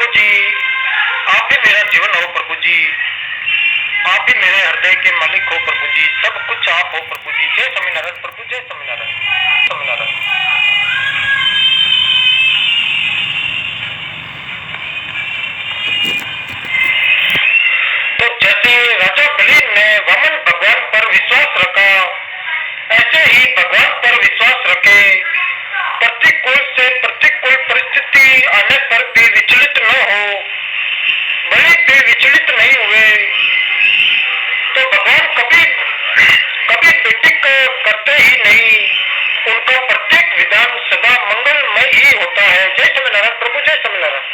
प्रभु जी, आप ही मेरा जीवन हो प्रभु जी, आप ही मेरे हृदय के मालिक हो प्रभु जी, सब कुछ आप हो प्रभु जी। जय स्वामीनारायण प्रभु, जय स्वामीनारायण, स्वामीनारायण। तो जैसे राजा बलि ने वामन भगवान पर विश्वास रखा, ऐसे ही भगवान पर विश्वास रखे। प्रतिकूल से प्रतिकूल परिस्थिति आने पर भी विचलित न हो। बलि भी विचलित नहीं हुए। तो भगवान कभी कभी बेटिक करते ही नहीं। उनका प्रत्येक विधान सदा मंगलमय ही होता है। जय स्वामीनारायण प्रभु, जय स्वामीनारायण।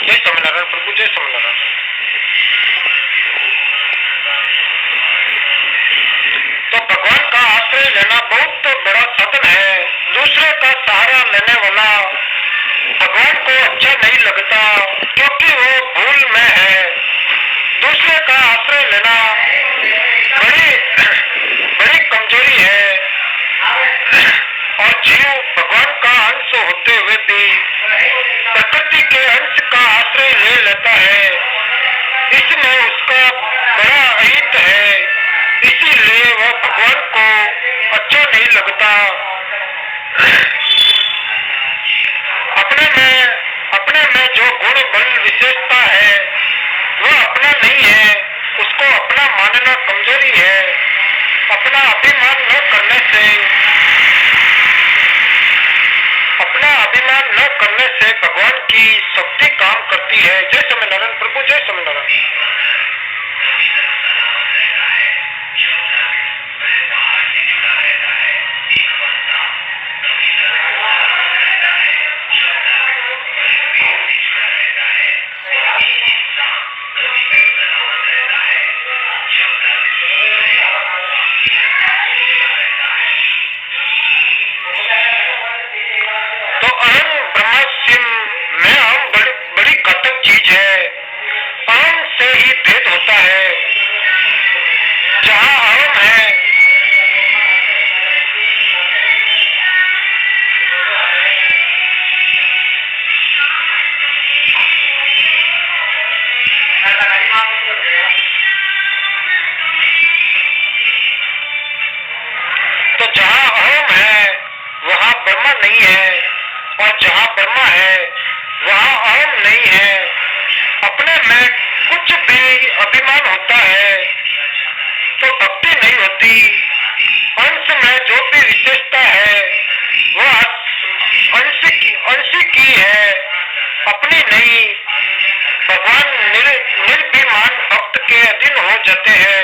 जय स्वामीनारायण प्रभु, जय स्वामीनारायण। तो भगवान का आश्रय लेना बहुत बड़ा साधन है। दूसरे का सहारा लेने वाला भगवान को अच्छा नहीं लगता, क्योंकि वो भूल में है। दूसरे का आश्रय लेना बड़ी बड़ी कमजोरी है। और जीव भगवान का अंश होते हुए भी प्रकृति के अंश का आश्रय ले लेता है। इसमें उसका बड़ा अहित है, इसीलिए वह भगवान को अच्छा नहीं लगता। अपने में जो गुण बल विशेषता है वह अपना नहीं है, उसको अपना मानना कमजोरी है। अपना अभिमान न करने से भगवान की शक्ति काम करती है। जय स्वामीनारायण प्रभु, जय स्वामीनारायण। तो अहम ब्रह्मास्म में अहम बड़ी घातक चीज है। अहम से ही भेद होता है। जहाँ अहम है तो जहाँ अहम है वहाँ ब्रह्मा नहीं है, और जहाँ ब्रह्मा है वहाँ अहम नहीं है। अपने में कुछ भी अभिमान होता है तो भक्ति नहीं होती। अंश में जो भी विशेषता है वह अंश की है, अपनी नहीं। भगवान निर्भिमान भक्त के अधीन हो जाते हैं।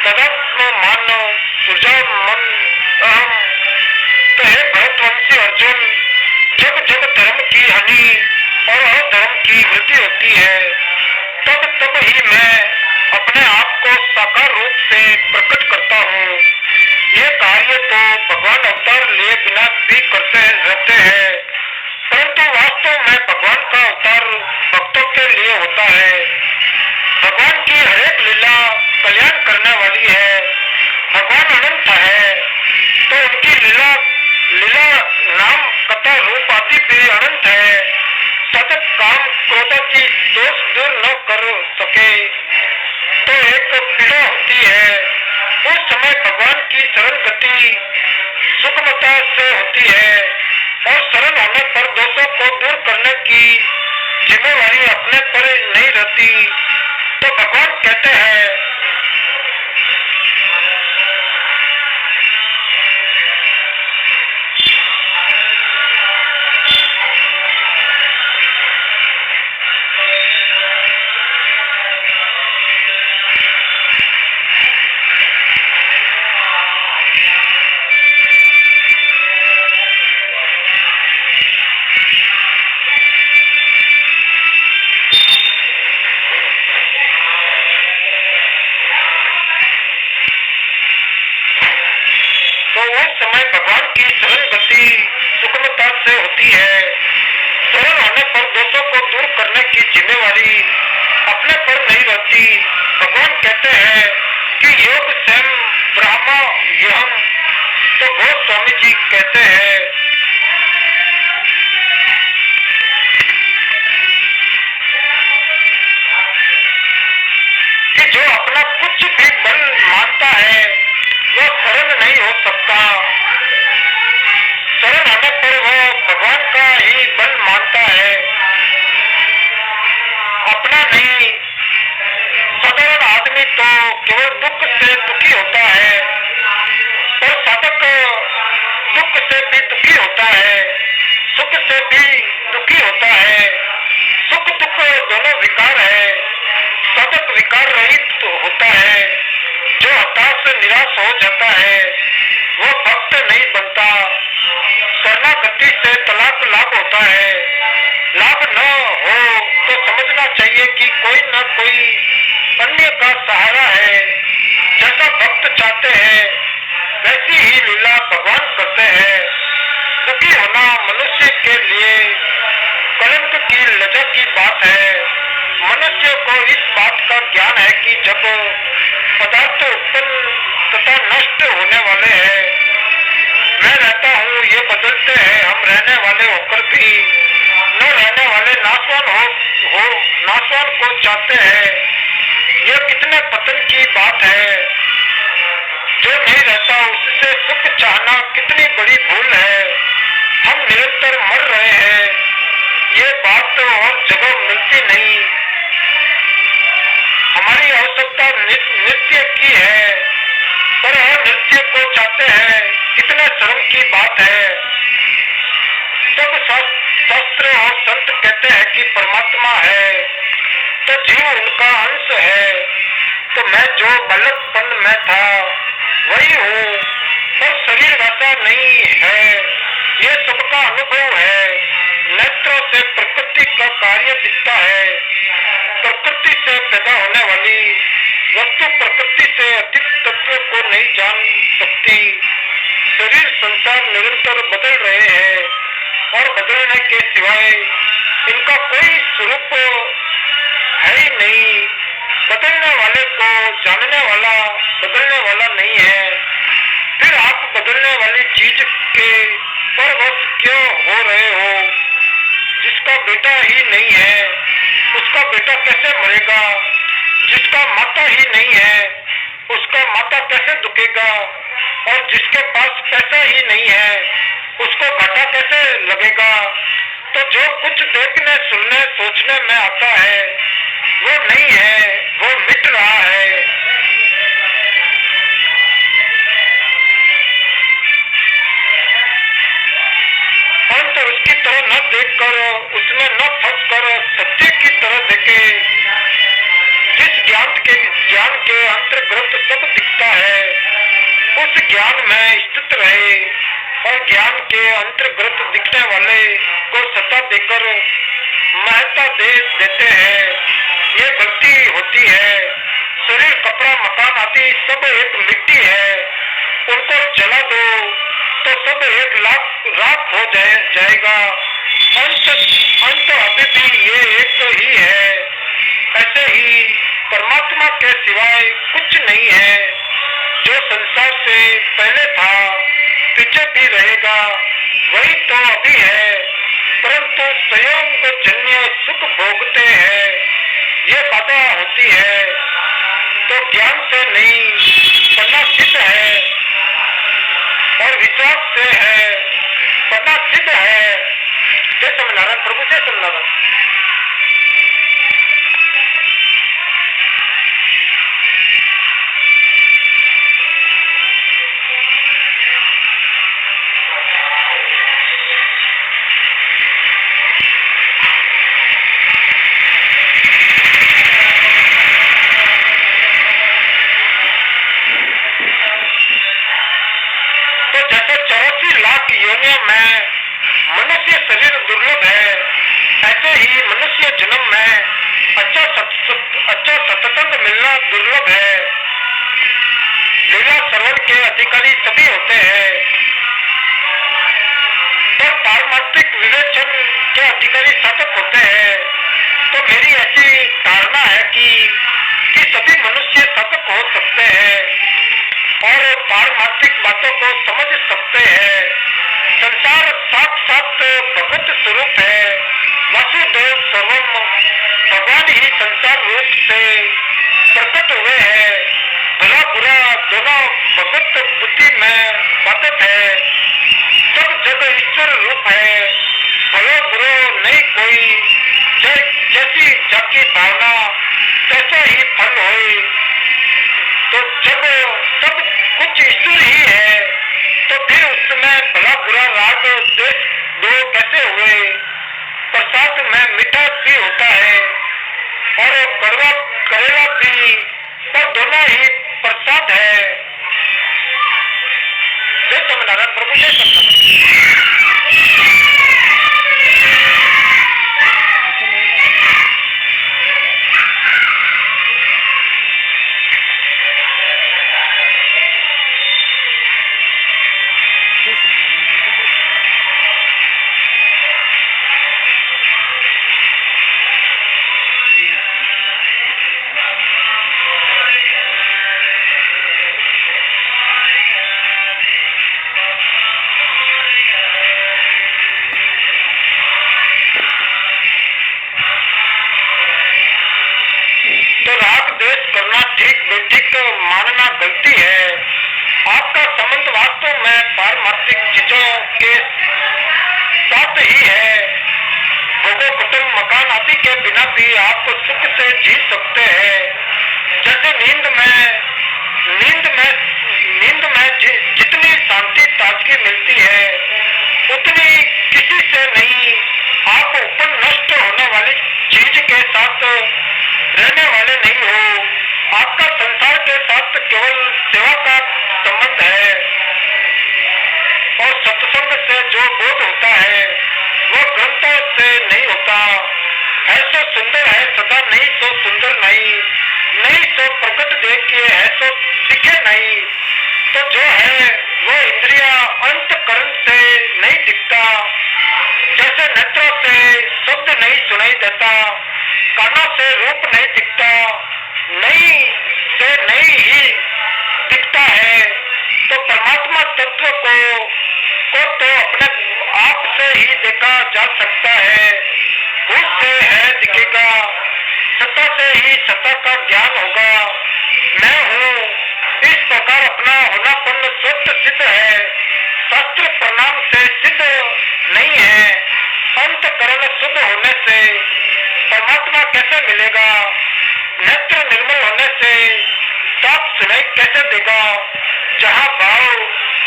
तदत्म मान सुजम की हानि और अधर्म की वृद्धि होती है, तब ही मैं अपने आप को साकार रूप से प्रकट करता हूँ। ये कार्य तो भगवान अवतार लिए बिना भी करते रहते हैं, परंतु वास्तव में भगवान का अवतार भक्तों के लिए होता है। भगवान की हरेक लीला कल्याण करने वाली है। भगवान अनंत है, तो उनकी लीला लीला नाम कथा रूप आदि भी अनंत है। साधक काम क्रोधादि दोष दूर न कर सके तो एक पीड़ा होती है। उस समय भगवान की सरल गति सुगमता से होती है और सरल होने पर दोषों को दूर करने की जिम्मेवारी अपने पर नहीं रहती। तो भगवान कहते हैं, तो उस समय भगवान की सरल गति सुगमता से होती है। सरल होने पर दोषों को दूर करने की जिम्मेवारी अपने पर नहीं रहती। भगवान कहते हैं कि योग स्वयं ब्रह्म यहम। तो गोस्वामी जी कहते हैं कि जो अपना कुछ भी बल मानता है वह सरल नहीं हो सकता। सरल होने पर वह भगवान का ही बल मानता है, अपना नहीं। साधारण आदमी तो केवल दुख से दुखी होता है, और साधक दुख से भी दुखी होता है, सुख से भी दुखी होता है। सुख दुख दोनों विकार है। साधक विकार रहित होता है। जो हताश निराश हो जाता है वह भक्त नहीं बनता। शरणागति से तलाक लाभ होता है। लाभ न हो तो समझना चाहिए कि कोई न कोई अन्य का सहारा है। जैसा भक्त चाहते हैं वैसी ही लीला भगवान करते हैं। दुखी होना मनुष्य के लिए कलंक की लज्जा की बात है। मनुष्य को इस बात का ज्ञान है कि जब पदार्थ उत्पन्न तथा नष्ट होने वाले हैं, मैं रहता हूँ, ये बदलते हैं, हम रहने वाले होकर भी न रहने वाले नाशवान को चाहते हैं। ये कितने पतन की बात है। जो नहीं रहता उससे सुख चाहना कितनी बड़ी भूल है। हम निरंतर मर रहे हैं, ये बात तो और जगह मिलती नहीं। हमारी आवश्यकता नृत्य की है, पर हम नृत्य को चाहते हैं, कितने शर्म की बात है। तब शास्त्र और संत कहते हैं कि परमात्मा है तो जीव उनका अंश है। तो मैं जो बालकपन में था वही हूँ, पर शरीर वैसा नहीं है। ये सबका अनुभव है। नेत्रों से प्रकृति का कार्य दिखता है। प्रकृति से पैदा होने वाली वस्तु प्रकृति से अतीत तत्व को नहीं जान सकती। शरीर संसार निरंतर बदल रहे हैं और बदलने के सिवाय इनका कोई स्वरूप है ही नहीं। बदलने वाले को जानने वाला बदलने वाला नहीं है। फिर आप बदलने वाली चीज के परवश क्यों हो रहे हो? जिसका बेटा ही नहीं है उसका बेटा कैसे मरेगा? जिसका माता ही नहीं है उसका माता कैसे दुखेगा? और जिसके पास पैसा ही नहीं है उसको घाटा कैसे लगेगा? तो जो कुछ देखने सुनने सोचने में आता है वो नहीं है, वो मिट रहा है। अंत उसकी तरह न देखकर, उसमें न फंसकर सत्य की तरह देखे। जिस ज्ञान के अंतर्गत सब दिखता है उस ज्ञान में स्थित रहे। और ज्ञान के अंतर्गत दिखने वाले को सत्ता देकर महत्ता दे देते हैं। ये गलती होती है। शरीर, कपड़ा, मकान आदि सब एक मिट्टी है, उनको जला दो तो सब एक लाख राख हो जाएगा। अंत अभी भी ये एक ही है। ऐसे ही परमात्मा के सिवाय कुछ नहीं है। जो संसार से पहले था, पीछे भी रहेगा, वही तो अभी है, परंतु संयोग जन्य सुख भोगते हैं। ये बाधा होती है तो ज्ञान से नहीं पढ़ना सिद्ध है और विश्वास से है पढ़ना सिद्ध है। जय स्वामीनारायण प्रभु, जय स्वामीनारायण। तो जैसे 84 लाख योनियों में मनुष्य शरीर दुर्लभ है, ऐसे ही मनुष्य जन्म में अच्छा सत्संग मिलना दुर्लभ है। लीला श्रवण के अधिकारी सभी होते हैं, पर पारमार्थिक विवेचन के अधिकारी साधक होते हैं। तो मेरी ऐसी धारणा है कि सभी मनुष्य साधक हो सकते हैं और पारमार्थिक बातों को समझ सकते हैं। संसार साक्षात भगवत स्वरूप है। वासुदेव सर्वम, भगवान ही संसार रूप से प्रकट हुए हैं। भला बुरा दोनों भगवत बुद्धि में बातत है। सब जगह ईश्वर रूप है। भलो बुरो नहीं कोई, जैसी जाकी भावना तैसा ही फल होए। तो जब सब कुछ ईश्वर ही है, तो फिर उसमें भला बुरा राग द्वेष दो कैसे हुए। प्रसाद में मीठा भी होता है और कड़वा करेला भी, पर दोनों ही प्रसाद है। जय स्वामीनारायण प्रभु, जय स्वामीनारायण। तो राग द्वेष करना ठीक बेठीक मानना गलती है। आपका संबंध वास्तव में पारमार्थिक चीजों के साथ ही है। भोगो, कुटुंब, मकान आदि के बिना भी आप सुख से जी सकते हैं। जैसे नींद में जितनी शांति ताजगी मिलती है, उतनी किसी से नहीं। आप ऊपर नष्ट होने वाली चीज के साथ रहने वाले नहीं हो। आपका संसार के साथ केवल सेवा का संबंध है और सत्संग से जो बोध होता है वो ग्रंथों से नहीं होता। ऐसा सुंदर है सदा, नहीं तो सुंदर नहीं तो प्रकट देखिए, है तो दिखे नहीं। तो जो है वो इंद्रिया अंतकरण से नहीं दिखता। जैसे नेत्रों से शब्द नहीं सुनाई देता, कानों से रूप नहीं दिखता, नहीं से नहीं ही दिखता है। तो परमात्मा तत्व को तो अपने आप से ही देखा जा सकता है। उससे है दिखेगा, सत्ता से ही सत्ता का ज्ञान होगा। मैं हूँ, इस प्रकार अपना होनापन स्वतः सिद्ध है, शास्त्र प्रणाम से सिद्ध नहीं है। अंतकरण शुद्ध होने से परमात्मा कैसे मिलेगा? नेत्र निर्मल होने से साफ सुनाई कैसे देगा? जहाँ भाव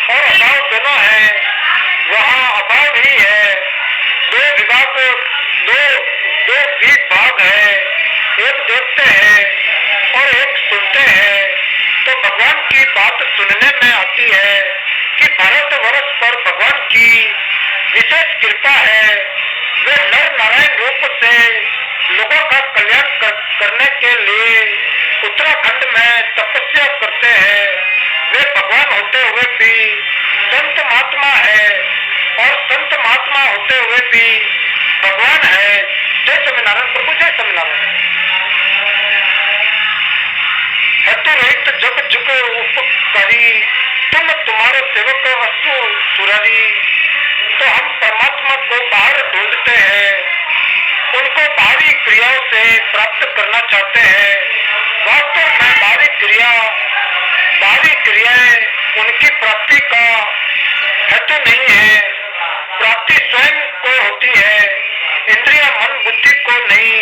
और अभाव दोनों है, वहाँ अभाव ही है। दो विभाग है, एक देखते हैं और एक सुनते हैं। तो भगवान की बात सुनने में आती है कि भारत वर्ष पर भगवान की विशेष कृपा है। वे नर नारायण रूप से लोगों का कल्याण करने के लिए उत्तराखंड में तपस्या करते हैं। वे भगवान होते हुए भी संत महात्मा है और संत महात्मा होते हुए भी भगवान है। जय स्वामीनारायण प्रभु, जय स्वामीनारायण। हेतु रहित जग जुग उपकारी, तुम तुम्हारे सेवक अस्तु सुरारी। तो हम परमात्मा को बाहर ढूंढते हैं, उनको बाहरी क्रियाओं से प्राप्त करना चाहते हैं। वास्तव में बाहरी क्रियाएं उनकी प्राप्ति का हेतु नहीं है। प्राप्ति स्वयं को होती है, इंद्रिया मन बुद्धि को नहीं।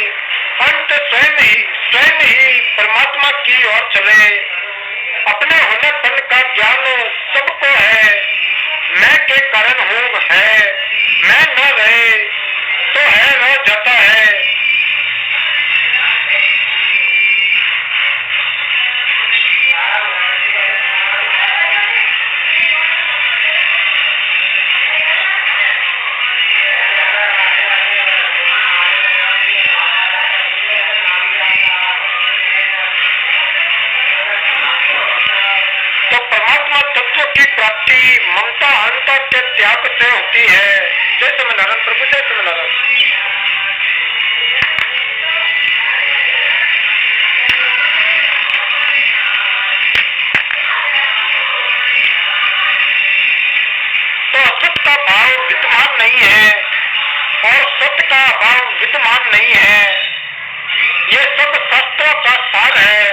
अंत स्वयं ही परमात्मा की ओर चले। अपने होनेपन का ज्ञान सबको है। मैं के कारण हूँ है, मैं न रहे तो है रह जाता है। तो परमात्मा तत्व की प्राप्ति ममता अहंता के त्याग से होती है। जय स्वामीनारायण प्रभु, जय स्वामीनारायण। तो असत का भाव विद्यमान नहीं है और सत्य का भाव विद्यमान नहीं है। ये सब शास्त्रों का सार है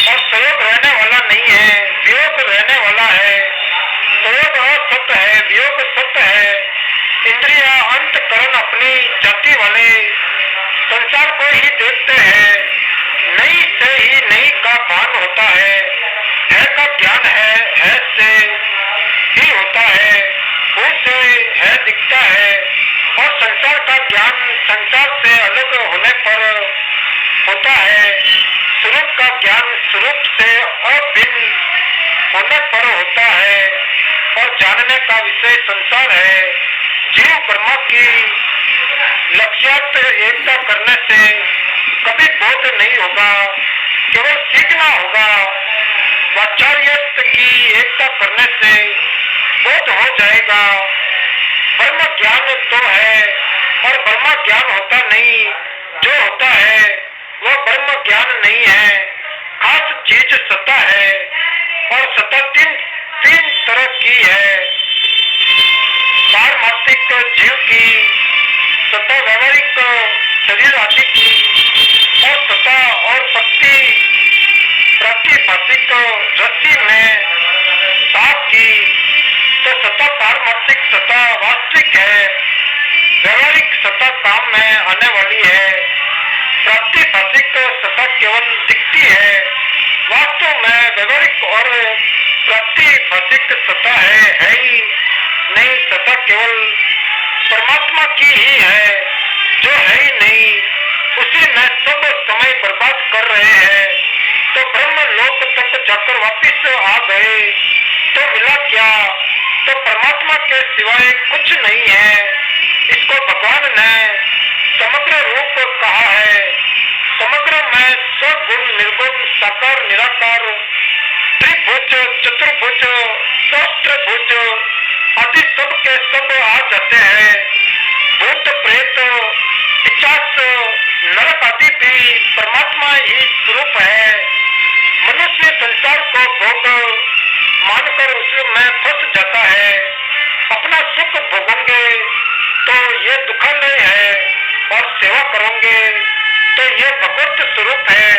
और संयोग रहने वाला नहीं है, वियोग रहने वाला है। संयोग असत्य है, वियोग सत्य है। इंद्रिया अंतकरण अपनी जाति वाले संसार को ही देखते हैं। नहीं से ही नहीं का भान होता है का ज्ञान है से ही होता है, वो से है दिखता है। और संसार का ज्ञान संसार से अलग होने पर होता है। स्वरूप का ज्ञान स्वरूप से अभिन्न होने पर होता है। और जानने का विषय संसार है। जीव ब्रह्मा की लक्ष्यार्थ एकता करने से कभी बोध नहीं होगा, केवल सीखना होगा। वाचार्यत्व की एकता करने से बोध हो जाएगा। ब्रह्म ज्ञान तो है और ब्रह्म ज्ञान होता नहीं। जो होता है वह ब्रह्म ज्ञान नहीं है। खास चीज सत्ता है और सत्ता तीन तरह की है। पारमार्थिक जीव की सत्ता, व्यवहारिक शरीर आदि की और सत्ता और प्रातिभाषिक रस्सी में साफ की। तो सत्ता पारमार्थिक सत्ता वास्तविक है, व्यवहारिक सत्ता काम में आने वाली है। प्रातिभाषिक सत्ता केवल दिखती है, वास्तव में व्यवहारिक और प्रातिभाषिक सत्ता है ही नहीं। सत्ता केवल परमात्मा की ही है, जो है ही नहीं। उसी में सब समय बर्बाद कर रहे हैं। तो ब्रह्म लोक तक जाकर वापिस आ गए तो मिला क्या? तो परमात्मा के सिवाय कुछ नहीं है। इसको भगवान ने समग्र रूप कहा है। समग्र में सगुण निर्गुण साकार निराकार त्रिभुज चतुर्भुज सहस्त्रभुज आदि सब के सब आ जाते हैं। भूत प्रेत पिशाच नरक आदि भी परमात्मा ही स्वरूप है। मनुष्य संसार को भोग मानकर उसमें फंस जाता है। अपना सुख भोगेंगे तो ये दुखालय है और सेवा करोगे तो ये भगवत स्वरूप है।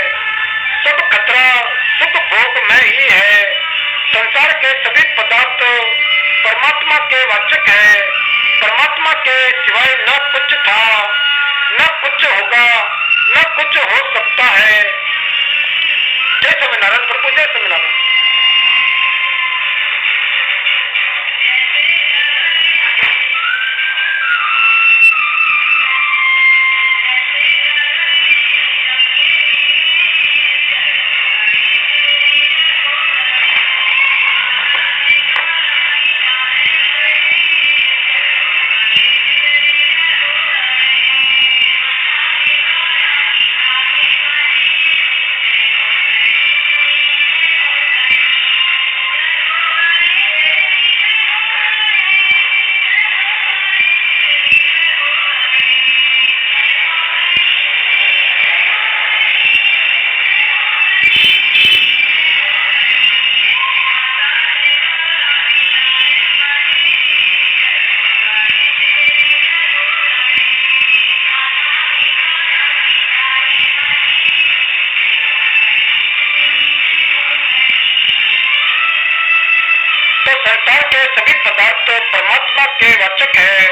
सब खतरा सुख भोग में ही है। संसार के सभी पदार्थ परमात्मा के वाचक है। परमात्मा के सिवाय न कुछ था, न कुछ होगा, न कुछ हो सकता है। जय स्वामीनारायण प्रभु, जय स्वामीनारायण। तो संसार के सभी पदार्थ परमात्मा के वाचक है।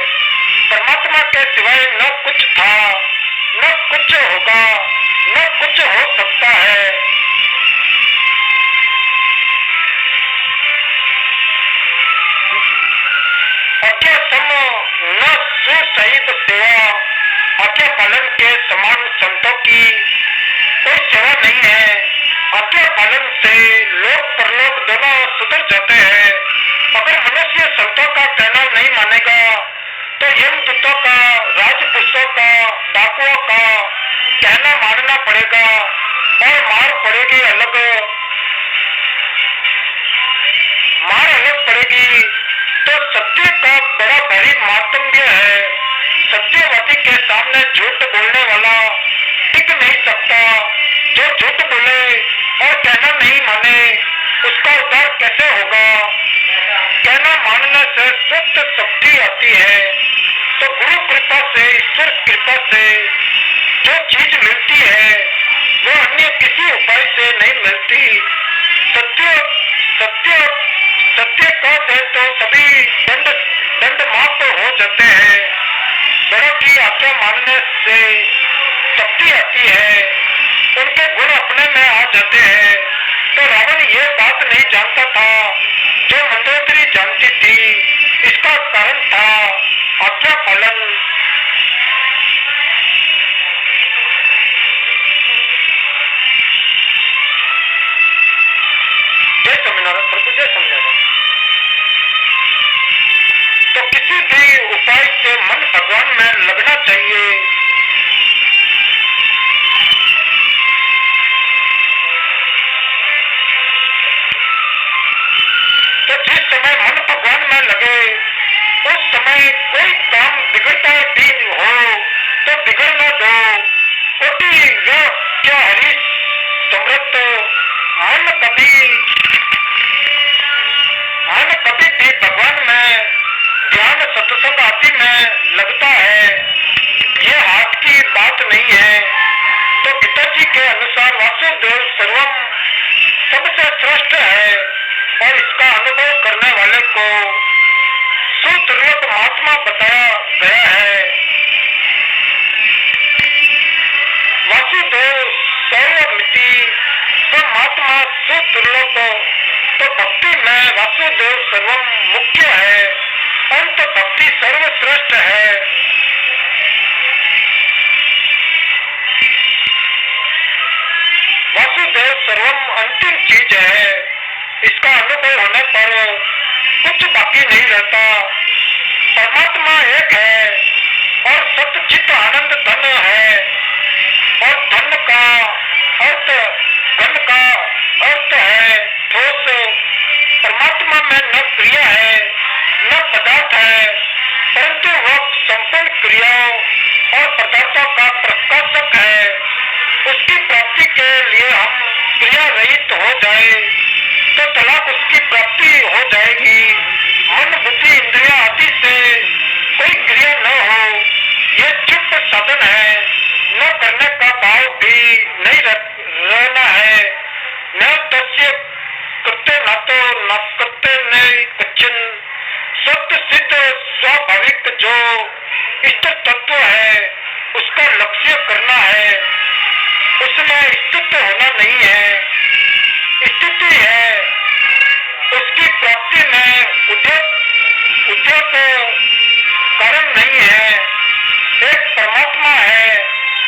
परमात्मा के सिवाय न कुछ था, न कुछ होगा, न कुछ हो सकता है। आज्ञा सम न सुसहित सेवा, आज्ञा पालन के समान संतों की कोई सेवा नहीं है। आज्ञा पालन से लोक परलोक दोनों सुधर जाते हैं। अगर मनुष्य संतों का कहना नहीं मानेगा तो यमदूतों का, राजपुरुषों का, डाकुओं का कहना मानना पड़ेगा और मार पड़ेगी अलग, मार अलग पड़ेगी। तो सत्य का बड़ा भारी मातम्य है। सत्यवादी के सामने झूठ बोलने वाला टिक नहीं सकता। जो झूठ बोले और कहना नहीं माने उसका उद्धार कैसे होगा? कहना मानने से शुद्ध शक्ति आती है। तो गुरु कृपा से, ईश्वर कृपा से जो चीज मिलती है वो अन्य किसी उपाय से नहीं मिलती। सत्य सत्य सत्य कह दे तो सभी दंड माफ हो जाते हैं। बड़ों की आज्ञा मानने से शक्ति आती है, उनके गुण अपने में आ जाते हैं। तो रावण ये बात नहीं जानता था जो मंदोदरी जानती थी। इसका कारण था आज्ञा पालन। जय स्वामीनारायण प्रभु, जय स्वामीनारायण। तो किसी भी उपाय से मन भगवान में लगना चाहिए। तो जिस समय मन भगवान में लगे उस समय कोई काम बिगड़ता भी हो तो बिगड़ना दो। कोटि यह क्या हरि समृत मन कभी भी भगवान में ध्यान सत्संग आदि में लगता है। ये हाथ की बात नहीं है। तो पिताजी के अनुसार वासुदेव सर्वम सबसे श्रेष्ठ है और इसका अनुभव करने वाले को सुदुर्लभ महात्मा बताया गया है। वासुदेव सर्वमिति तो महात्मा सुदुर्लभ। तो भक्ति में वासुदेव सर्वम मुख्य है, अंत भक्ति सर्वश्रेष्ठ है। वासुदेव सर्वम अंतिम चीज है। इसका अनुभव होने पर कुछ बाकी नहीं रहता। परमात्मा एक है और सतचित आनंद धन है। और धन का अर्थ, धन का अर्थ है ठोस। परमात्मा में न क्रिया है न पदार्थ है, परंतु वह संपूर्ण क्रियाओं और पदार्थों का प्रकाशक है। उसकी प्राप्ति के लिए हम क्रिया रहित हो जाए तो तलाक उसकी प्राप्ति हो जाएगी। मन बुद्धि इंद्रिया आदि से कोई क्रिया न हो, ये चुप साधन है। न करने का भाव भी नहीं रहना है। न तस्य करते न तो न करते नहीं कच्चन। सत्य सिद्ध स्वाभाविक जो इष्ट तत्व है उसका लक्ष्य करना है। उसमें स्थित होना नहीं है, स्थिति है। उसकी प्राप्ति में उद्योग कारण नहीं है। एक परमात्मा है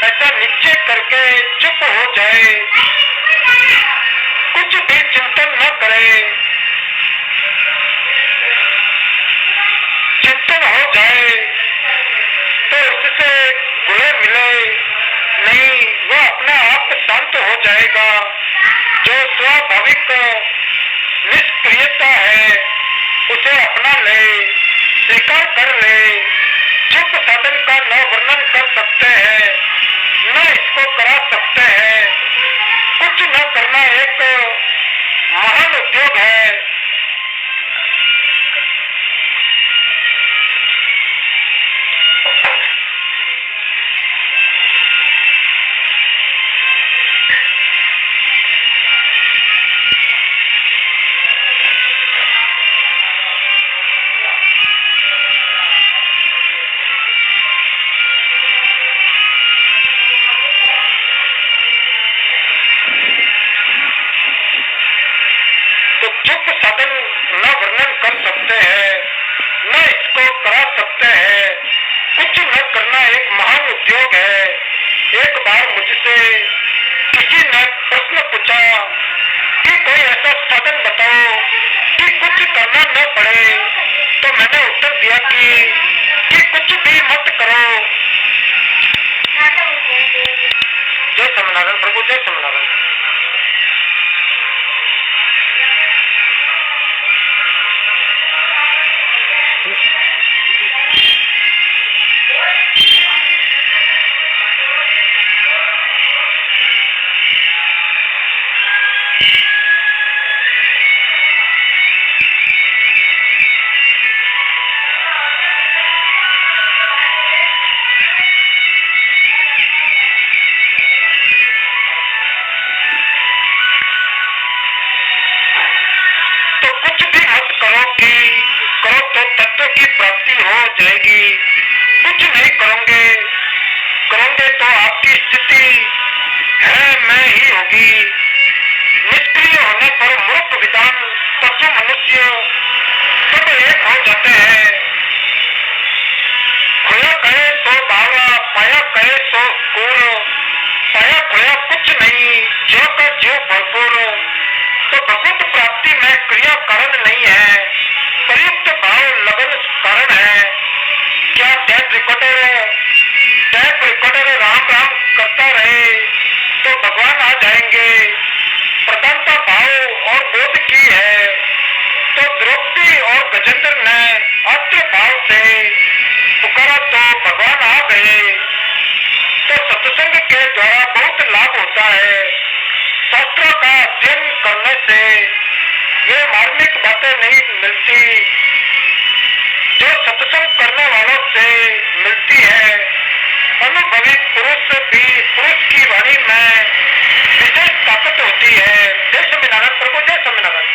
ऐसा निश्चय करके चुप हो जाए, कुछ भी चिंतन न करे। चिंतन हो जाए तो उससे गुणे मिले नहीं, वह अपने आप शांत हो जाएगा। जो स्वाभाविक निष्क्रियता है उसे अपना ले, स्वीकार कर ले। चुप साधन का न वर्णन कर सकते हैं न इसको करा सकते हैं। कुछ न करना एक महान उद्योग है। उद्योग है। एक बार मुझसे किसी ने प्रश्न पूछा कि कोई ऐसा साधन बताओ कि कुछ करना न पड़े, तो मैंने उत्तर दिया कि कुछ भी मत करो। जय स्वामीनारायण प्रभु, जय स्वामीनारायण। करो तो तत्व की प्राप्ति हो जाएगी। कुछ नहीं करोगे तो आपकी स्थिति है मैं ही होगी। निष्क्रिय होने पर मूर्ख विधान पशु मनुष्य सब एक हो जाते हैं। खोया कहे तो बावला, पाया कहे तो कूर, पाया खोया कुछ नहीं, ज्यों का ज्यों भरपूर। तो भगवत प्राप्ति में क्रिया कारण नहीं है, प्रयुक्त भाव लगन कारण है। क्या टैप रिकॉर्डर राम राम करता रहे तो भगवान आ जाएंगे। प्रधानता भाव और बोध की है, तो द्रौपदी और गजेंद्र ने अस्त्र भाव से पुकारा तो भगवान आ गए। तो सत्संग के द्वारा बहुत लाभ होता है। शास्त्रों का अध्ययन करने से ये मार्मिक बातें नहीं मिलती जो सत्संग करने वालों से मिलती है। अनुभवी पुरुष की वाणी में विशेष ताकत होती है। जय स्वामीनारायण प्रभु, जय स्वामीनारायण।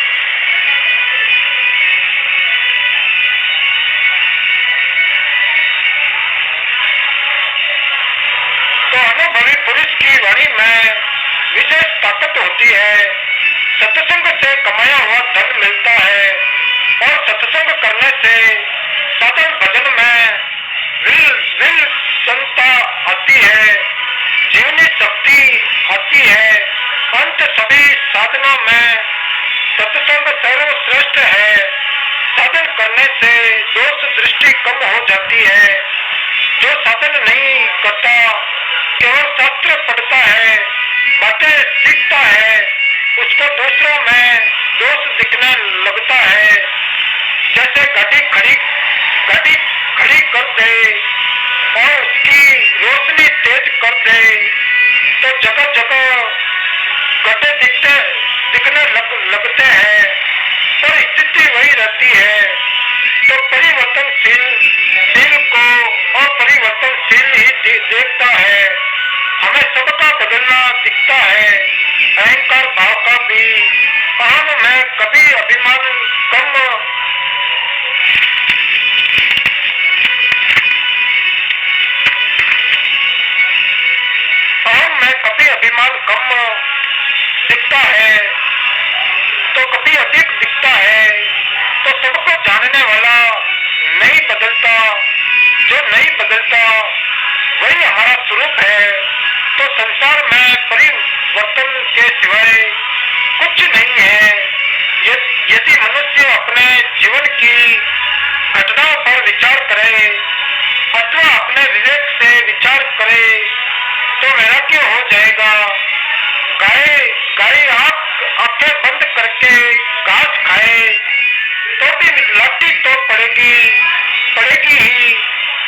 तो अनुभवी पुरुष की वाणी में विशेष ताकत होती है। सत्संग से कमाया हुआ धन मिलता है और सत्संग करने से साधन भजन में विलक्षणता आती है, जीवनी शक्ति आती है। अंत सभी साधनों में सत्संग सर्वश्रेष्ठ है। साधन करने से दोष दृष्टि कम हो जाती है। जो साधन नहीं करता, केवल शास्त्र पढ़ता है, बातें सीखता है, उसको दूसरों में दोष दिखने लगता है। जैसे गाड़ी खड़ी कर दे और उसकी रोशनी तेज कर दे तो जगह जगह गड्ढे दिखने लगते हैं, पर स्थिति वही रहती है। तो परिवर्तनशील को और परिवर्तनशील ही देखता है। हमें सबका बदलना दिखता है। अहंकार भाव का भी अहम में कभी अभिमान कम दिखता है तो कभी अधिक दिखता है। तो सबको जानने वाला नहीं बदलता, जो नहीं बदलता वही हमारा स्वरूप है। तो संसार में परिवर्तन के सिवाय कुछ नहीं है। यदि मनुष्य अपने जीवन की घटनाओं पर विचार करे अथवा अपने विवेक से विचार करे तो वैराग्य हो जाएगा। गाय आंखें बंद करके घास खाए तो भी लाठी तो पड़ेगी ही।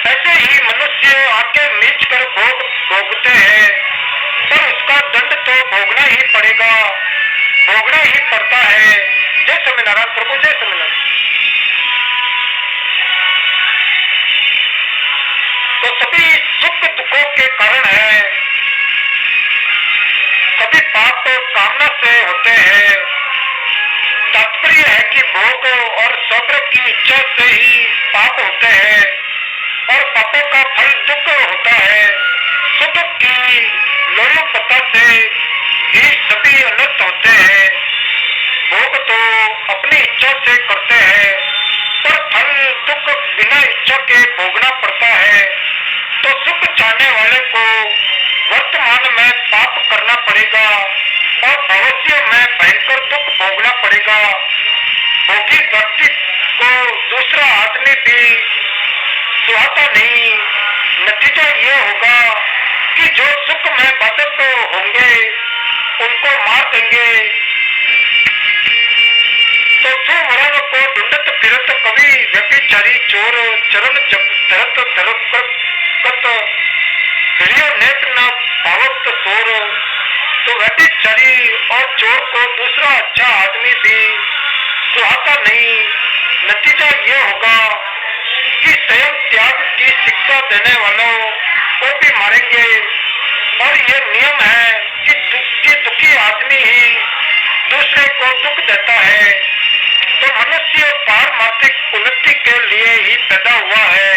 ऐसे ही मनुष्य आंखें मीच कर भोगते हैं, पर उसका दंड तो भोगना ही पड़ता है। जय स्वामीनारायण प्रभु, जय स्वामीनारायण। तो सभी सुख दुखों के कारण है, सभी पाप कामना से होते हैं। तात्पर्य है कि भोग और सब्र की इच्छा से ही पाप होते हैं और पापों का फल दुख होता है। सुख की लोलुपता से ही सभी अनर्थ होते हैं। भोग तो अपनी इच्छा से करते हैं, पर फल दुख बिना इच्छा के भोगना पड़ता है। तो सुख चाहने वाले को वर्तमान में पाप करना पड़ेगा और भविष्य में भयंकर दुख भोगना पड़ेगा। भोगी व्यक्ति को दूसरा आदमी भी सुहाता नहीं। नतीजा ये होगा कि जो सुख में बाधक होंगे उनको मार देंगे। तो सुवर्ण को ढूंढत फिरत कवि व्यभिचारी चोर चरण जब धरत धरत हिरियो नेत न भावत सोर। तो व्यभिचारी और चोर को दूसरा अच्छा आदमी भी सुहाता नहीं। नतीजा ये होगा कि स्वयं त्याग की शिक्षा देने वालों को भी मारेंगे। और ये नियम है कि दुखी आदमी ही दूसरे को दुख देता है। तो मनुष्य पारमार्थिक उन्नति के लिए ही पैदा हुआ है।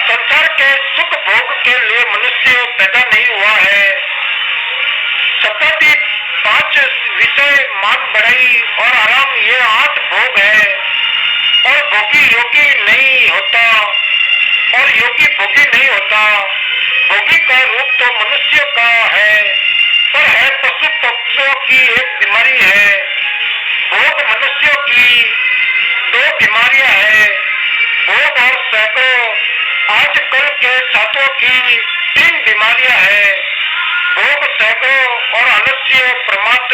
संसार के सुख भोग के लिए मनुष्य पैदा नहीं हुआ है। सप्ताह 5 विषय मान बढ़ाई और आराम ये 8 भोग है। और भोगी योगी नहीं होता और योगी भोगी नहीं होता। भोगी का रूप तो मनुष्य का है पर है पशु पक्षियों की एक बीमारी है। भोग मनुष्यों की 2 बीमारियां हैं। भोग और सैकड़ों आजकल के साधुओं की 3 बीमारियां हैं। भोग सैकड़ों और आलस्य प्रमाद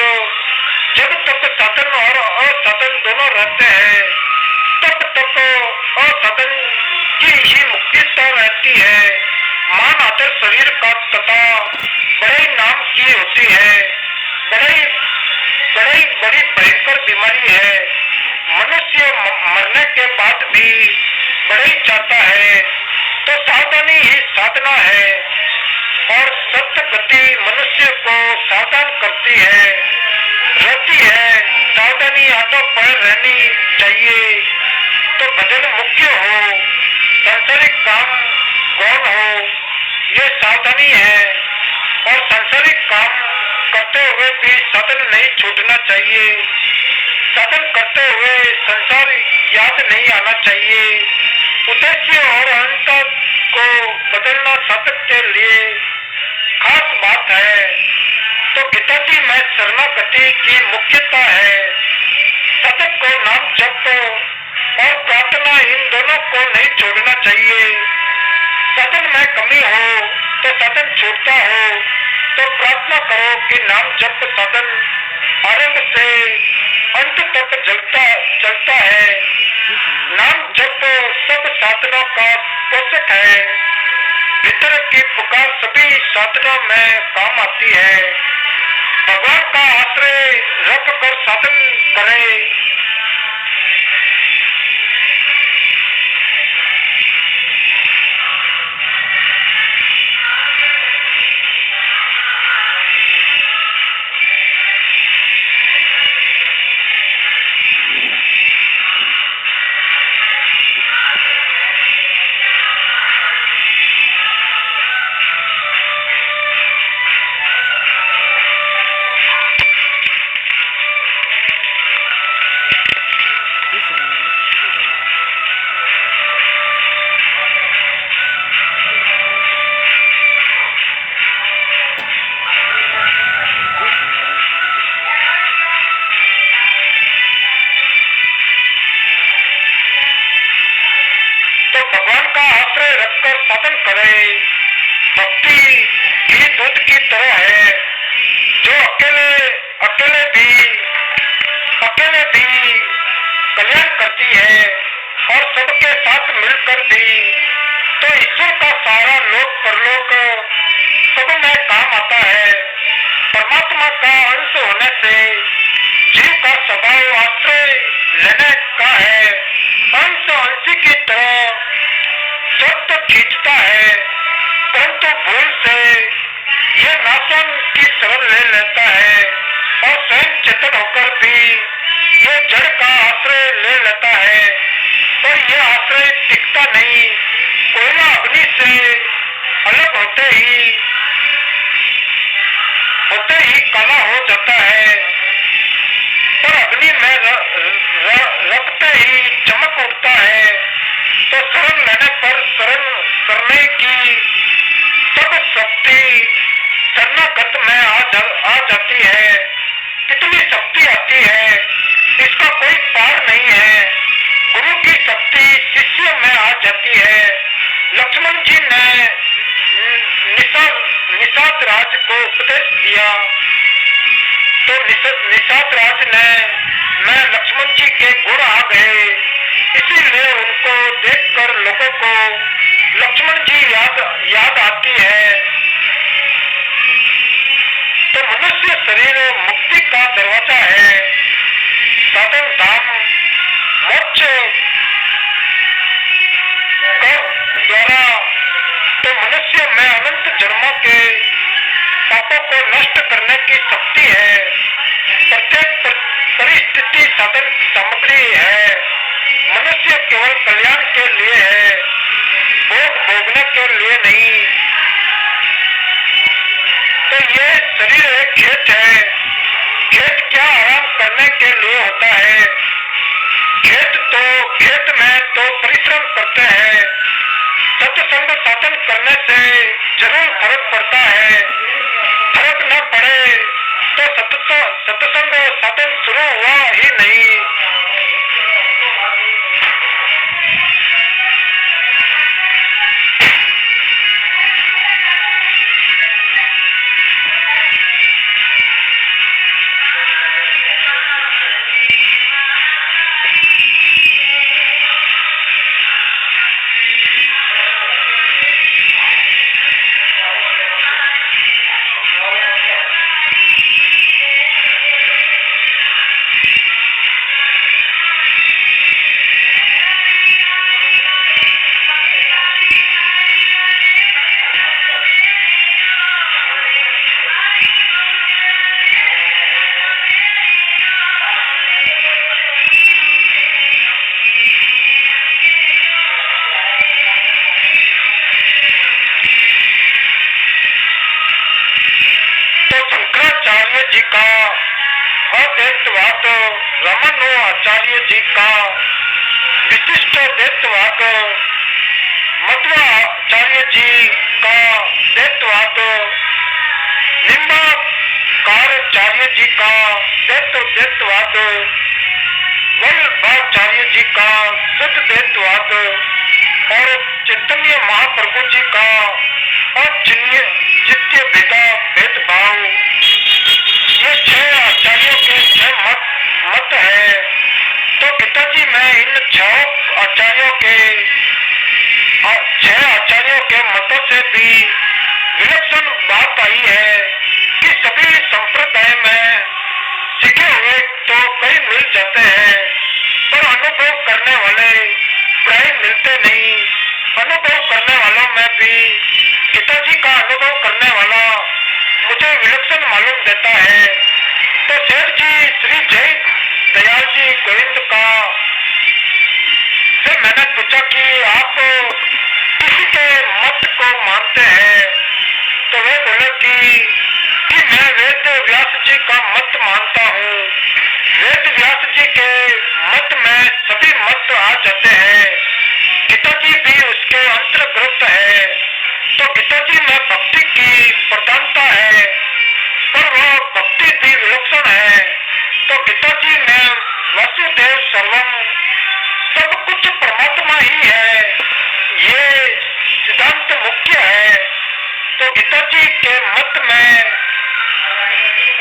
जब तक साधन और असाधन दोनों रहते हैं तब तक असाधन की ही मुक्तिता रहती है। मान आदर शरीर का तथा बड़े नाम की होती है। बड़ी भयंकर बीमारी है। मनुष्य मरने के बाद भी बड़े चाहता है। तो सावधानी ही साधना है और सत्य गति मनुष्य को सावधान करती है रहती है। सावधानी आटो पर रहनी चाहिए। तो भजन मुख्य हो, सांसारिक काम गौण हो, ये सावधानी है। और सांसारिक काम करते हुए भी साधन नहीं छूटना चाहिए। साधन करते हुए संसार याद नहीं आना चाहिए। उद्देश्य और अंत को बदलना साधक के लिए खास बात है। तो गीताजी में शरणागति की मुख्यता है। साधक को नाम जप और प्रार्थना इन दोनों को नहीं छोड़ना चाहिए। साधन में कमी हो तो साधन छूटता हो तो प्रार्थना करो कि नाम जप साधन आरंभ से अंत तक चलता है। नाम जप सब साधनों का पोषक है। भीतर की पुकार सभी साधनों में काम आती है। भगवान का आश्रय रख कर साधन करें। शक्ति शरणागत में आ जाती है। कितनी शक्ति आती है, इसका कोई पार नहीं है। गुरु की शक्ति शिष्य में आ जाती है। लक्ष्मण जी ने निषाद राज को उपदेश दिया तो निषाद राज ने मैं लक्ष्मण जी के गुण आ गए, इसीलिए उनको देखकर लोगों को लक्ष्मण जी याद आती है। तो मनुष्य शरीर मुक्ति का दरवाजा है, साधन धाम मोक्ष कर द्वारा। तो मनुष्य में अनंत जन्मों के पापों को नष्ट करने की शक्ति है। प्रत्येक परिस्थिति साधन सामग्री है। मनुष्य केवल कल्याण के लिए है, भोग भोगने के लिए नहीं। तो ये शरीर एक खेत है। खेत क्या आराम करने के लिए होता है? खेत में तो परिश्रम करते हैं। सत्संग साधन करने से जरूर फर्क पड़ता है। फर्क न पड़े तो सत्संग साधन शुरू हुआ ही नहीं। जी का अद्वैतवाद, रमन आचार्य जी का विशिष्ट द्वैतवाद, मध्वाचार्य जी का द्वैतवाद, निम्बाकारचार्य जी का द्वैतवाद, वल्लभाचार्य जी का शुद्ध द्वैतवाद और चैतन्य महाप्रभु जी का अचिन्त्य भेदभाव, ये 6 आचार्यों के 6 मत है। तो पिताजी मैं इन 6 आचार्यों के मतों से भी विलक्षण बात आई है कि सभी संप्रदाय में सीखे हुए तो कई मिल जाते हैं, पर अनुभव करने वाले प्राय मिलते नहीं। अनुभव करने वालों में भी पिताजी का अनुभव करने वाला मुझे विलक्षण मालूम देता है। तो सेठ जी श्री जय दयाल जी गोविंद का से मैंने पूछा कि आप किसी के मत को मानते हैं? तो वे बोले कि मैं वेद व्यास जी का मत मानता हूँ। वेद व्यास जी के मत में सभी मत आ जाते हैं। पिताजी भी उसके अंतर्गत है। तो पिताजी में भक्ति की प्रधानता है, पर वह भक्ति भी विलक्षण है। तो पिताजी में वासुदेव सर्वम, सब कुछ परमात्मा ही है, ये सिद्धांत मुख्य है। तो पिताजी के मत में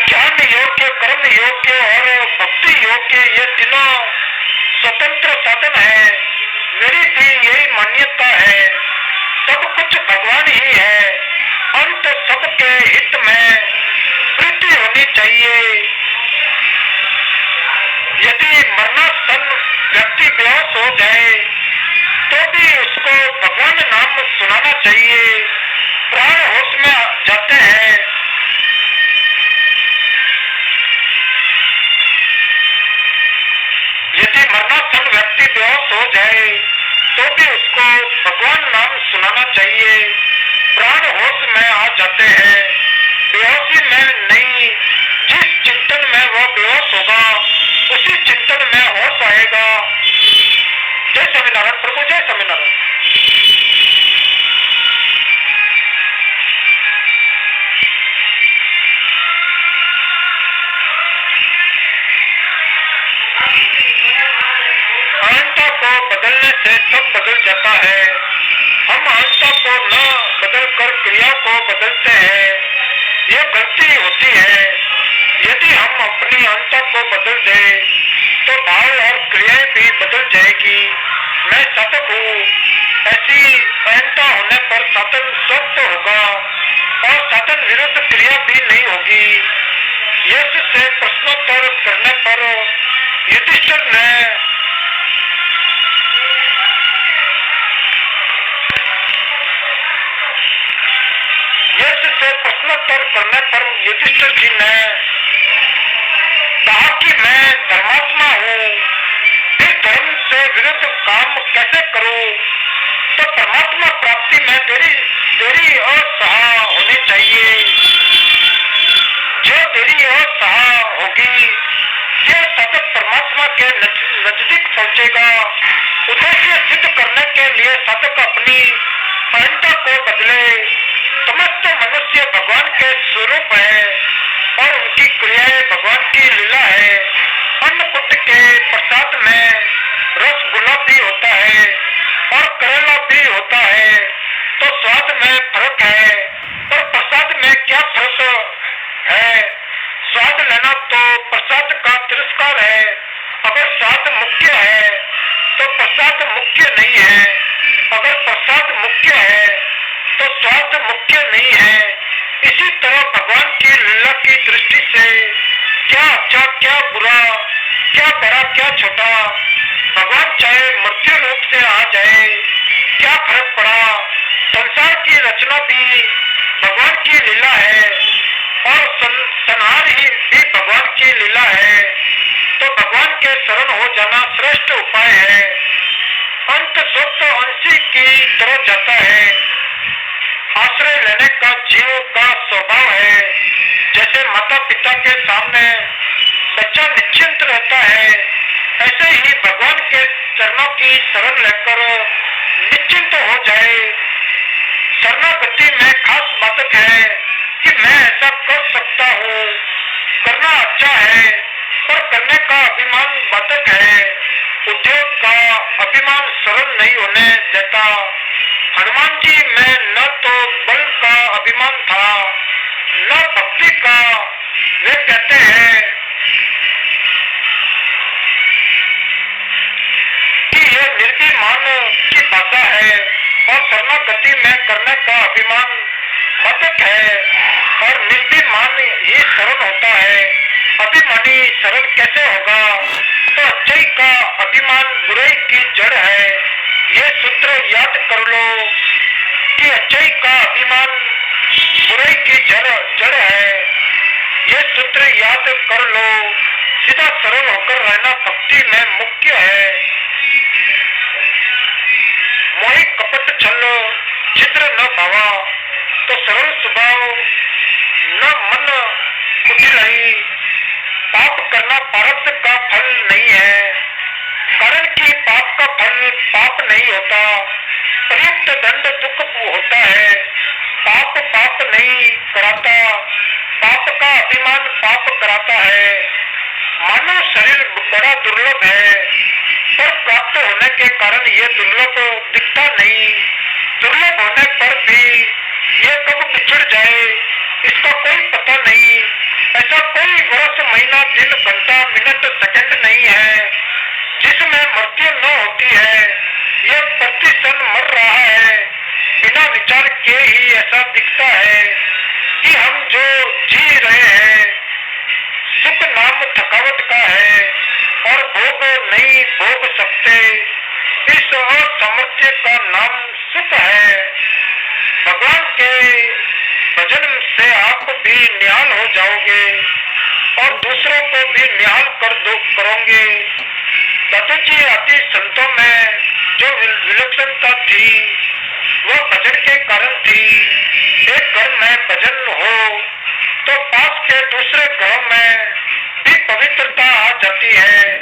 ज्ञान योग्य, कर्म योग्य और भक्ति योग्य ये तीनों स्वतंत्र साधन है। मेरी भी यही मान्यता है। सब कुछ भगवान ही है। अंत सबके हित में प्रीति होनी चाहिए। यदि मरणासन्न व्यक्ति बेहोश हो जाए तो भी उसको भगवान नाम सुनाना चाहिए। प्राण होश में जाते हैं। यदि मरणासन्न व्यक्ति बेहोश हो जाए तो भी उसको भगवान नाम सुनाना चाहिए। प्राण होश में आ जाते हैं। बेहोशी में नहीं, जिस चिंतन में वह बेहोश होगा उसी चिंतन में होश आएगा। जय स्वामीनारायण प्रभु, जय स्वामीनारायण। बदलने से सब बदल जाता है। हम अंतर को न बदल कर क्रिया को बदलते हैं, ये गलती होती है। यदि हम अपनी अंतर को बदल दें तो भाव और क्रियाएं भी बदल जाएगी। मैं साधक हूँ, ऐसी अहंता होने पर साधन स्वस्थ होगा और साधन विरुद्ध क्रिया भी नहीं होगी। यश से प्रश्नोत्तर करने पर युधिष्ठिर ने युधिष्ठिर जी ने कहा कि मैं धर्मात्मा हूँ, फिर धर्म से विरुद्ध काम कैसे करूँ? तो परमात्मा प्राप्ति में देरी असहा होनी चाहिए। जो देरी असहा होगी, यह साधक परमात्मा के नजदीक पहुँचेगा। उद्देश्य सिद्ध करने के लिए साधक अपनी अहंता को बदले। समस्त मनुष्य भगवान के स्वरूप है और उनकी क्रियाएं भगवान की लीला है। अन्नकूट के प्रसाद में रसगुल्ला भी होता है और करेला भी होता है, तो स्वाद में फर्क है, पर प्रसाद में क्या फर्क है? स्वाद लेना तो प्रसाद का तिरस्कार है। अगर स्वाद मुख्य है तो प्रसाद मुख्य नहीं है, अगर प्रसाद मुख्य है तो स्वाद मुख्य नहीं है। इसी तरह भगवान की लीला की दृष्टि से क्या अच्छा क्या बुरा, क्या बड़ा क्या छोटा, भगवान चाहे मृत्यु रूप से आ जाए, क्या फर्क पड़ा? संसार की रचना भी भगवान की लीला है और संहार ही भी भगवान की लीला है। तो भगवान के शरण हो जाना श्रेष्ठ उपाय है। अंत स्वतः अंशी की तरह जाता है। आश्रय लेने का जीव का स्वभाव है। जैसे माता पिता के सामने बच्चा निश्चिंत रहता है, ऐसे ही भगवान के चरणों की शरण लेकर निश्चिंत हो जाए। शरणागति में खास बात है कि मैं ऐसा कर सकता हूँ, करना अच्छा है, पर करने का अभिमान बाधक है। उद्योग का अभिमान शरण नहीं होने देता। हनुमान जी में न तो बल का अभिमान था न भक्ति का। वे कहते हैं कि यह निर्भिमान की भाषा है और शरणागति में करने का अभिमान बाधक है और निर्भिमान ही शरण होता है। अभिमानी शरण कैसे होगा? तो अच्छाई का अभिमान बुराई की जड़ है। ये सूत्र याद कर लो कि अच्छाई का अभिमान बुराई की जड़ है। ये सूत्र याद कर लो। सीधा सरल होकर रहना भक्ति में मुख्य है। मोहि कपट छल छिद्र न भावा, तो सरल स्वभाव न मन कुटिलाई। पाप करना प्रारब्ध का फल नहीं है, कारण कि पाप का फल पाप नहीं होता। प्रयुक्त दंड दुख होता है। पाप पाप नहीं कराता, पाप का अभिमान पाप कराता है। मानव शरीर बड़ा दुर्लभ है, पर प्राप्त होने के कारण ये दुर्लभ दिखता नहीं। दुर्लभ होने पर भी ये कब बिछड़ जाए इसका कोई पता नहीं। ऐसा कोई वर्ष महीना दिन घंटा मिनट सेकंड नहीं है जिसमें मृत्यु न होती है। यह प्रतिक्षण मर रहा है। बिना विचार के ही ऐसा दिखता है कि हम जो जी रहे हैं सुख नाम थकावट का है और भोग नहीं भोग सकते। इस असामर्थ्य का नाम सुख है। भगवान के भजन से आप भी निहाल हो जाओगे और दूसरों को भी निहाल करोगे। दादू जी आदि संतों में जो विलक्षणता थी वह भजन के कारण थी। एक घर में भजन हो तो पास के दूसरे घरों में भी पवित्रता आ जाती है।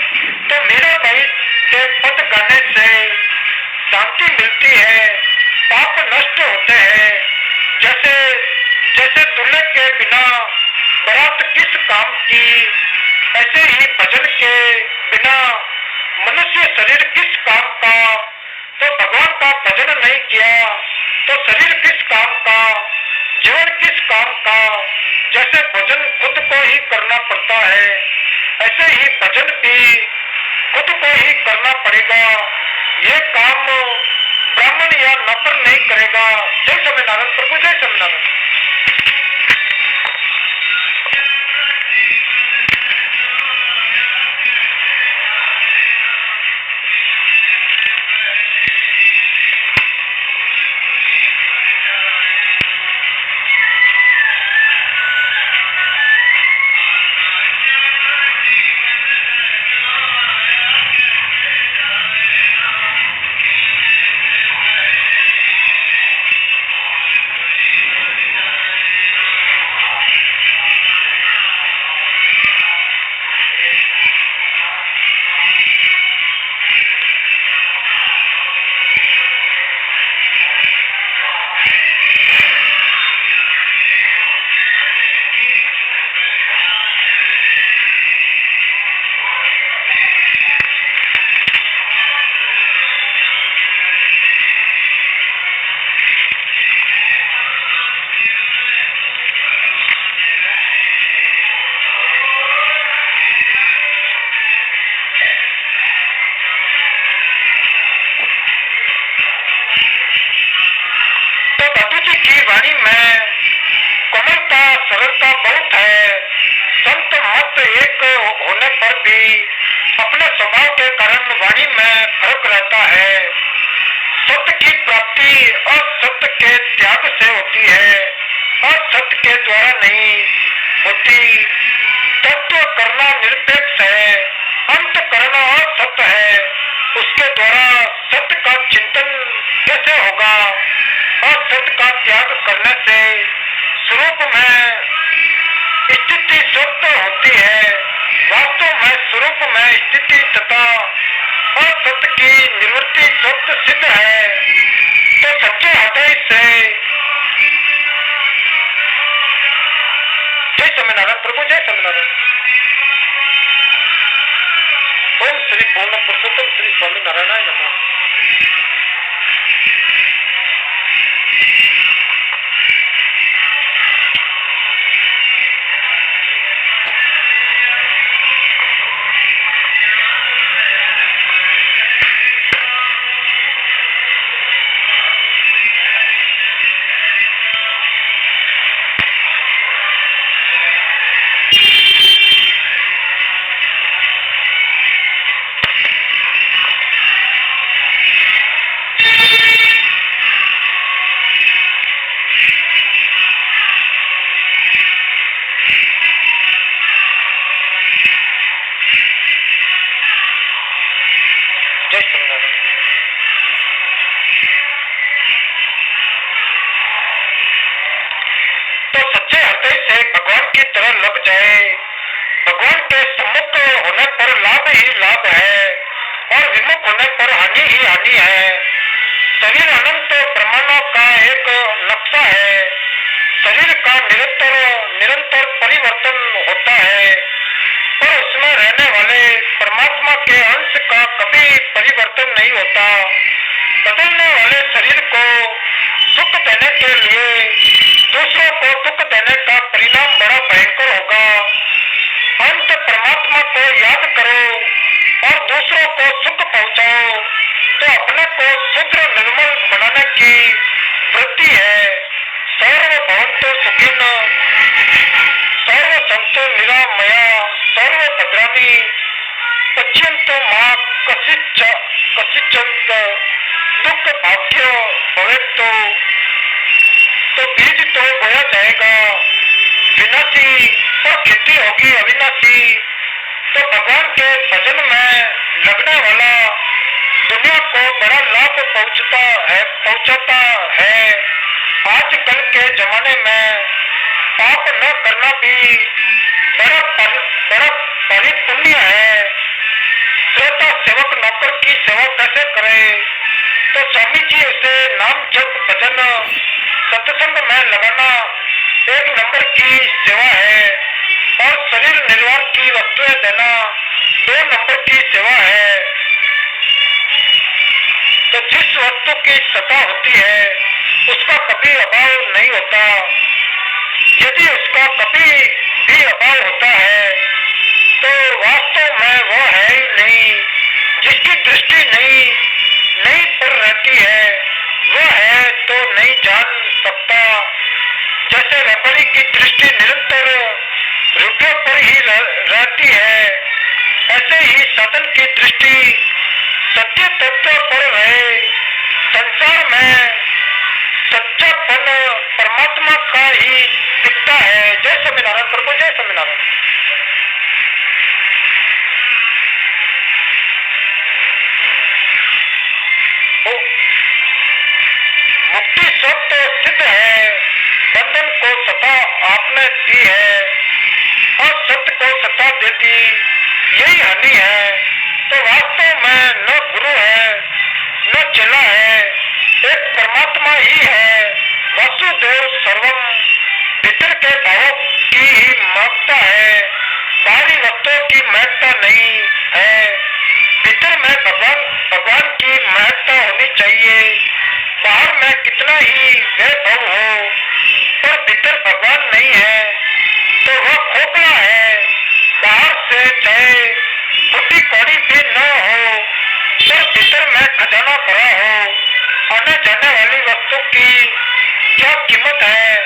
तो मेरा भाई के पद गाने से शांति मिलती है, पाप नष्ट होते हैं। जैसे जैसे दूल्हे के बिना बारात किस काम की, ऐसे ही भजन के बिना मनुष्य शरीर किस काम का। तो भगवान का भजन नहीं किया तो शरीर किस काम का, जीवन किस काम का। जैसे भजन खुद को ही करना पड़ता है, ऐसे ही भजन भी खुद को ही करना पड़ेगा। ये काम ब्राह्मण या नौकर नहीं करेगा। जय स्वामीनारायण प्रभु, जय स्वामीनारायण। वाणी में कोमलता सरलता बहुत है। संत मत एक होने पर भी अपने स्वभाव के कारण वाणी में फर्क रहता है। सत्य की प्राप्ति असत्य के त्याग से होती है, असत्य के द्वारा नहीं होती। तत्व करना निरपेक्ष है, अंत करना असत्य है। उसके द्वारा सत्य का चिंतन कैसे होगा? असत्य का त्याग करने से स्वरूप में स्थिति स्वप्त होती है। वास्तव में स्वरूप में स्थिति तथा असत्य की निवृत्ति स्वप्त सिद्ध है। तो सच्चे हृदय से जय स्वामीनारायण प्रभु, जय स्वामीनारायण। ओम श्री पूर्ण पुरुषोत्तम श्री स्वामीनारायणाय नमः। भगवान के सम्मुख होने पर लाभ ही लाभ है और विमुख होने पर हानि ही हानि है। शरीर अनंत ब्रह्मांडों का एक नक्शा है। शरीर का निरंतर परिवर्तन होता है, पर उसमें रहने वाले परमात्मा के अंश का कभी परिवर्तन नहीं होता। बदलने वाले शरीर को सुख देने के लिए दूसरों को दुख देने का परिणाम बड़ा भयंकर होगा। अंत परमात्मा को याद करो और दूसरों को सुख पहुंचाओ, तो अपने को शुद्र निर्मल बनाने की वृत्ति है। सर्व भवन्तु सुखिनः, सर्व सन्तु निरामया, सर्व भद्राणि पश्यन्तु मा कश्चित् दुख भाग्य भवेत्। तो बीज तो बोया जाएगा विनाशी, पर खेती होगी अविनाशी। तो भगवान के भजन में लगने वाला दुनिया को बड़ा लाभ पहुंचाता है। आजकल के जमाने में पाप न करना भी बड़ा भारी पुण्य है। श्रोता सेवक नौकर की सेवा कैसे करे? तो स्वामी जी से नाम जप भजन सत्संग में लगाना एक नंबर की सेवा है और शरीर निर्वाह की वस्तुएं देना 2 नंबर की सेवा है। वस्तु की सत्ता होती है उसका कभी अभाव नहीं होता। यदि उसका कभी भी अभाव होता है तो वास्तव में वो है ही नहीं। जिसकी दृष्टि नहीं पर रहती है वो है तो नहीं जान सकता। जैसे व्यापारी की दृष्टि निरंतर रुपये पर ही रहती है ऐसे ही साधन की दृष्टि सत्य तत्व पर रहे। संसार में सच्चापन परमात्मा का ही दिखता है। जय स्वामीनारायण प्रभु, जय स्वामीनारायण। मुक्ति सब तो सिद्ध है, बंधन को सत्ता आपने दी है और सत्य को सत्ता दे दी, यही हानि है। तो वास्तव में न गुरु है न चेला है, एक परमात्मा ही है। वासुदेव सर्वम, भीतर के भावों की ही महत्ता है, बाहरी वस्तुओं की महत्ता नहीं है। भीतर में भगवान की महत्ता होनी चाहिए। बाहर में कितना ही वैभव हो पर भीतर भगवान नहीं है तो वह खोखला है। बाहर से चाहे फुटी कौड़ी भी न हो पर भीतर में खजाना भरा हो। आने जाने वाली वस्तु की क्या कीमत है?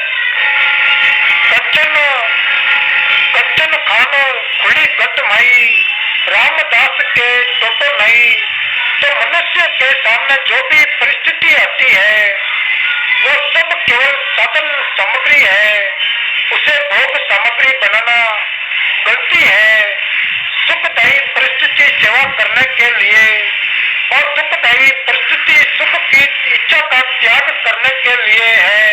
कंचन कंचन खान खुली गट माई, रामदास के टोटो नहीं। तो मनुष्य के सामने जो भी परिस्थिति आती है वो सब केवल साधन सामग्री है, उसे भोग सामग्री बनाना गलती है। सुखदायी परिस्थिति सेवा करने के लिए और दुखदायी परिस्थिति सुख की इच्छा का त्याग करने के लिए है।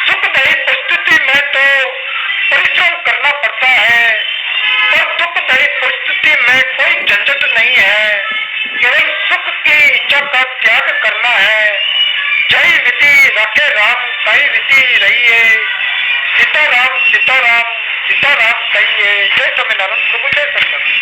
सुखदायी परिस्थिति में तो परिश्रम करना पड़ता है पर दुखदायी परिस्थिति में कोई झंझट नहीं है, केवल सुख की इच्छा का त्याग करना है। जय विधि राखे राम, कई विधि रही है। सीताराम सीताराम सीताराम कहिए। जय स्वामीनारायण प्रभु, जय स्वामीनारायण।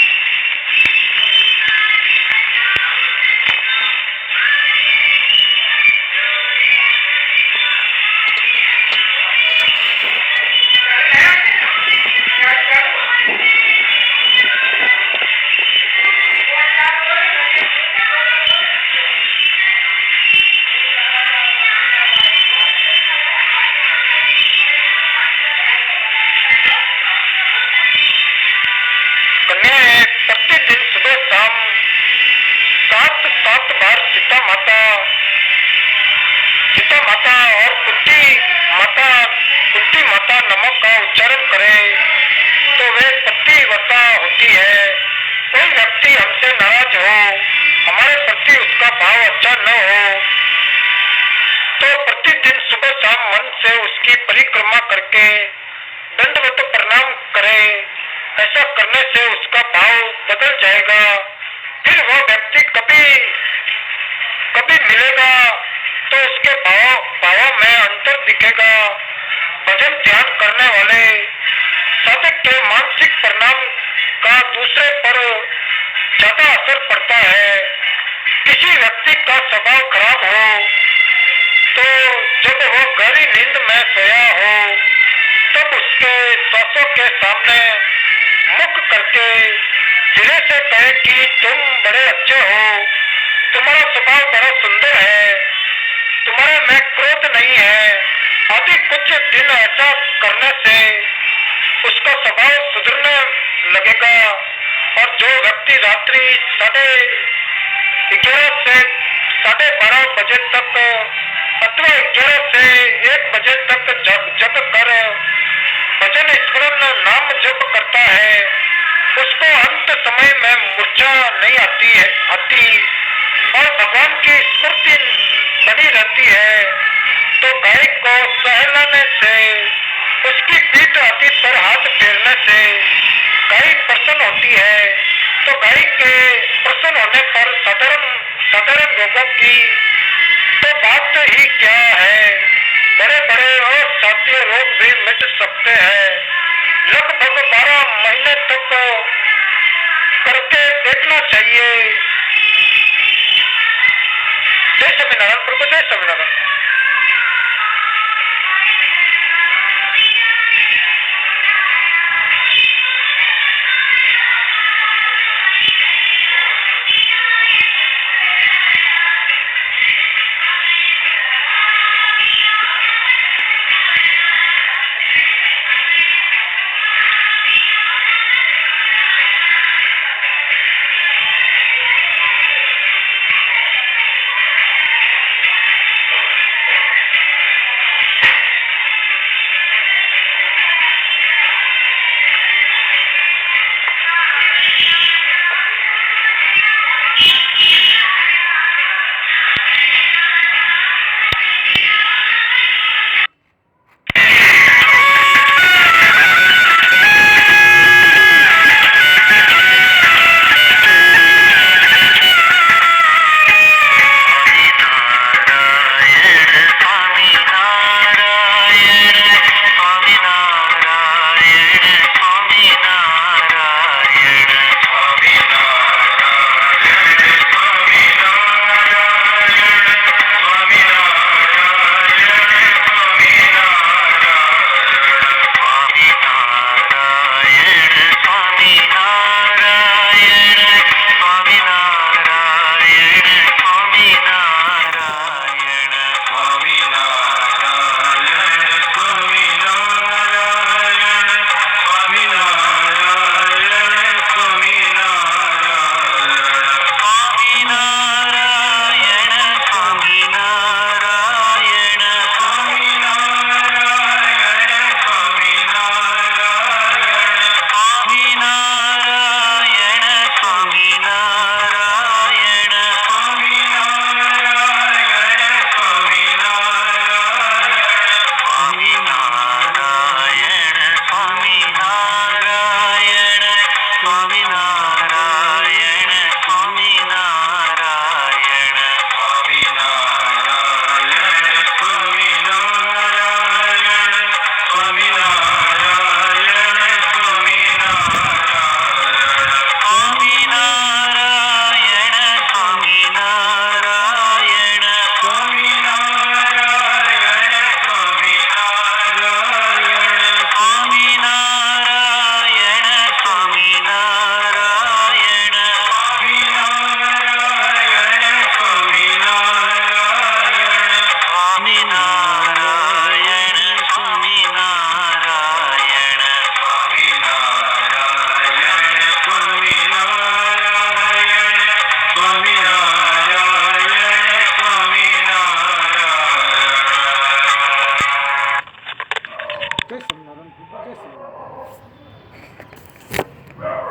प्रतिदिन सुबह शाम 7 बार सीता माता और कुंती माता नामों का उच्चारण करें तो वे पतिव्रता होती है। कोई व्यक्ति हमसे नाराज हो, हमारे प्रति उसका भाव अच्छा न हो तो प्रतिदिन सुबह शाम मन से उसकी परिक्रमा करके दंडवत प्रणाम करें। ऐसा करने से उसका भाव बदल जाएगा। फिर वह व्यक्ति कभी मिलेगा तो उसके भावों में अंतर दिखेगा। भजन ध्यान करने वाले साधक के मानसिक परिणाम का दूसरे पर ज्यादा असर पड़ता है। किसी व्यक्ति का स्वभाव खराब हो तो जब वो गहरी नींद में सोया हो तब उसके श्वासों के सामने मुख करके धीरे से कहे कि तुम बड़े अच्छे हो, तुम्हारा स्वभाव बड़ा सुंदर है, तुम्हारे में क्रोध नहीं है आदि। कुछ दिन ऐसा करने से उसका स्वभाव सुधरने लगेगा। और जो व्यक्ति रात्रि 11:30 से 12:30 बजे तक अथवा 11 से 1 बजे तक जग कर भजन स्मरण नाम जप करता है उसको अंत समय में मूर्छा नहीं आती और भगवान की स्मृति बनी रहती है। तो गाय को सहलाने से उसकी पीठ आदि पर हाथ फेरने से गाय प्रसन्न होती है। तो गाय के प्रसन्न होने पर साधारण रोगों की तो बात ही क्या है, बड़े बड़े और साथी रोग भी मिट सकते हैं। लगभग 12 महीने तक करके देखना चाहिए। जय स्वामीनारायण प्रभु, जय स्वामीनारायण।